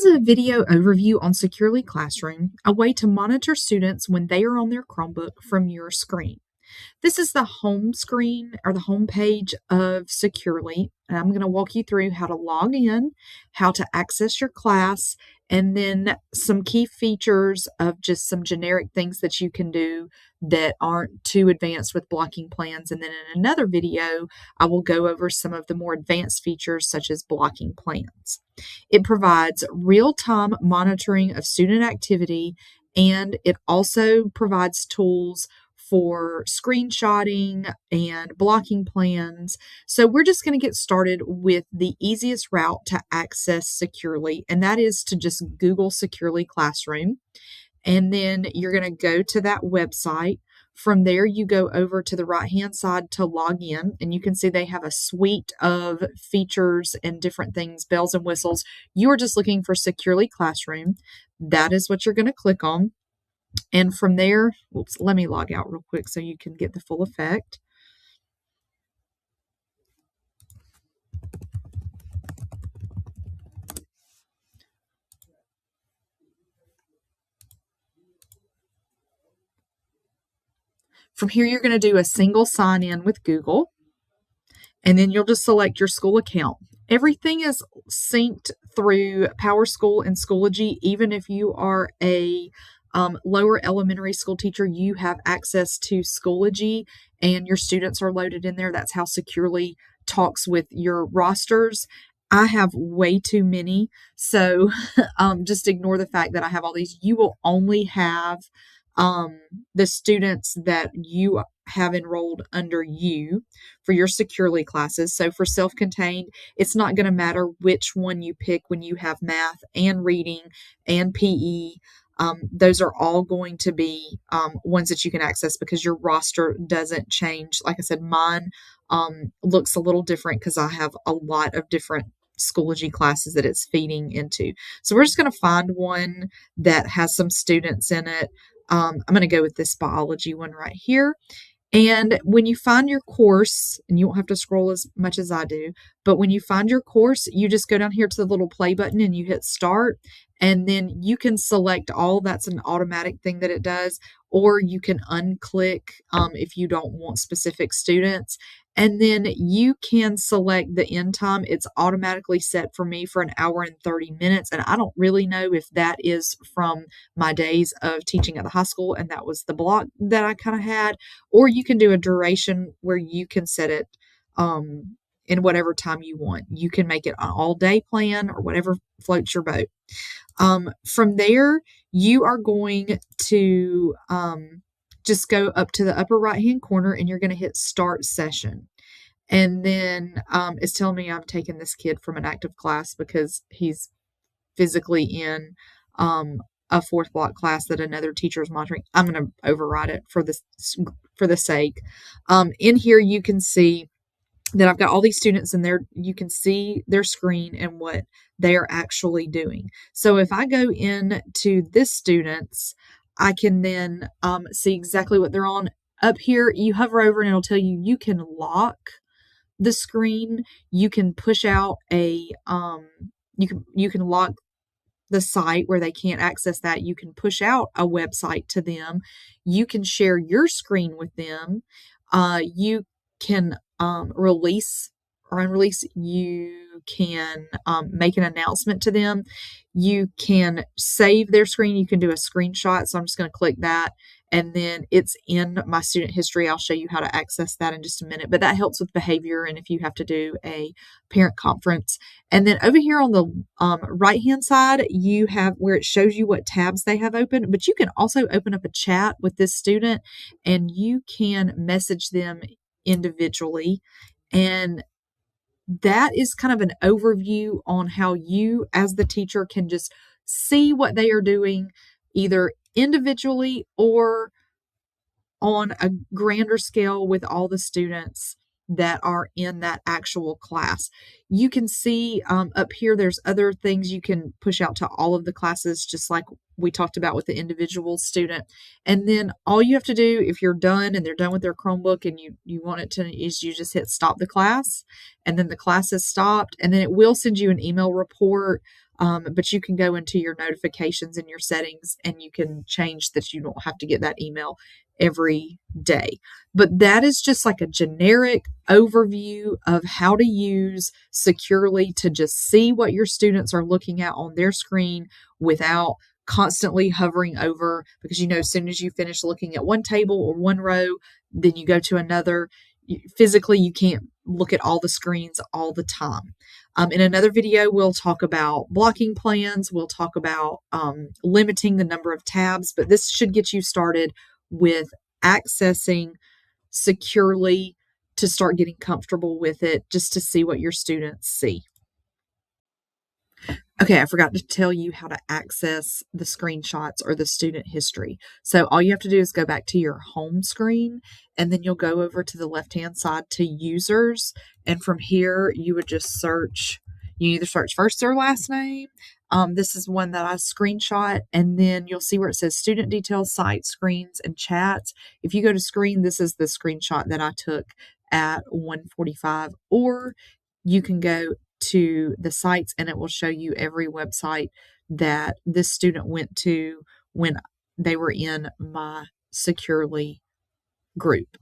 is a video overview on Securely Classroom, a way to monitor students when they are on their Chromebook from your screen. This is the home screen or the home page of Securely, and I'm going to walk you through how to log in, how to access your class, and then some key features of just some generic things that you can do that aren't too advanced with blocking plans. And then in another video, I will go over some of the more advanced features such as blocking plans. It provides real-time monitoring of student activity, and it also provides tools for screenshotting and blocking plans. So we're just going to get started with the easiest route to access Securely, and that is to just Google Securely Classroom. And then you're going to go to that website. From there, you go over to the right-hand side to log in, and you can see they have a suite of features and different things, bells and whistles. You are just looking for Securely Classroom. That is what you're going to click on. And from there, let me log out real quick so you can get the full effect. From here, you're going to do a single sign in with Google, and then you'll just select your school account. Everything is synced through PowerSchool and Schoology. Even if you are a lower elementary school teacher, you have access to Schoology and your students are loaded in there. That's how Securely talks with your rosters. I have way too many, so just ignore the fact that I have all these. You will only have the students that you have enrolled under you for your Securely classes. So for self-contained, it's not going to matter which one you pick when you have math and reading and PE. Those are all going to be ones that you can access because your roster doesn't change. Like I said, mine looks a little different because I have a lot of different Schoology classes that it's feeding into. So we're just going to find one that has some students in it. I'm going to go with this biology one right here. And when you find your course, and you won't have to scroll as much as I do, but when you find your course, you just go down here to the little play button and you hit start, and then you can select all. That's an automatic thing that it does, or you can unclick if you don't want specific students. And then you can select the end time. It's automatically set for me for an hour and 30 minutes. And I don't really know if that is from my days of teaching at the high school, and that was the block that I kind of had, or you can do a duration where you can set it in whatever time you want. You can make it an all-day plan or whatever floats your boat. From there, you are going to just go up to the upper right-hand corner and you're going to hit Start Session. And then it's telling me I'm taking this kid from an active class because he's physically in a fourth block class that another teacher is monitoring. I'm going to override it for the sake. In here, you can see that I've got all these students in there. You can see their screen and what they are actually doing. So if I go into this students, I can then see exactly what they're on. Up here, you hover over and it'll tell you you can lock the screen. You can push out a you can lock the site where they can't access that. You can push out a website to them. You can share your screen with them. You can release or unrelease. You can make an announcement to them. You can save their screen. You can do a screenshot. So I'm just going to click that, and then it's in my student history. I'll show you how to access that in just a minute, but that helps with behavior and if you have to do a parent conference. And then over here on the right-hand side, you have where it shows you what tabs they have open, but you can also open up a chat with this student and you can message them individually. And that is kind of an overview on how you as the teacher can just see what they are doing either individually or on a grander scale with all the students that are in that actual class. You can see up here, there's other things you can push out to all of the classes, just like we talked about with the individual student. And then all you have to do, if you're done and they're done with their Chromebook and you want it to, is you just hit stop the class, and then the class is stopped, and then it will send you an email report. But you can go into your notifications and your settings and you can change that you don't have to get that email every day. But that is just like a generic overview of how to use Securely to just see what your students are looking at on their screen without constantly hovering over, because as soon as you finish looking at one table or one row, then you go to another. Physically, you can't look at all the screens all the time. In another video, we'll talk about blocking plans. We'll talk about limiting the number of tabs, but this should get you started with accessing Securely to start getting comfortable with it, just to see what your students see. Okay, I forgot to tell you how to access the screenshots or the student history. So all you have to do is go back to your home screen, and then you'll go over to the left-hand side to users. And from here, you would just search. You either search first or last name. This is one that I screenshot, and then you'll see where it says student details, site screens, and chats. If you go to screen, this is the screenshot that I took at 1:45, or you can go to the sites and it will show you every website that this student went to when they were in my Securely group.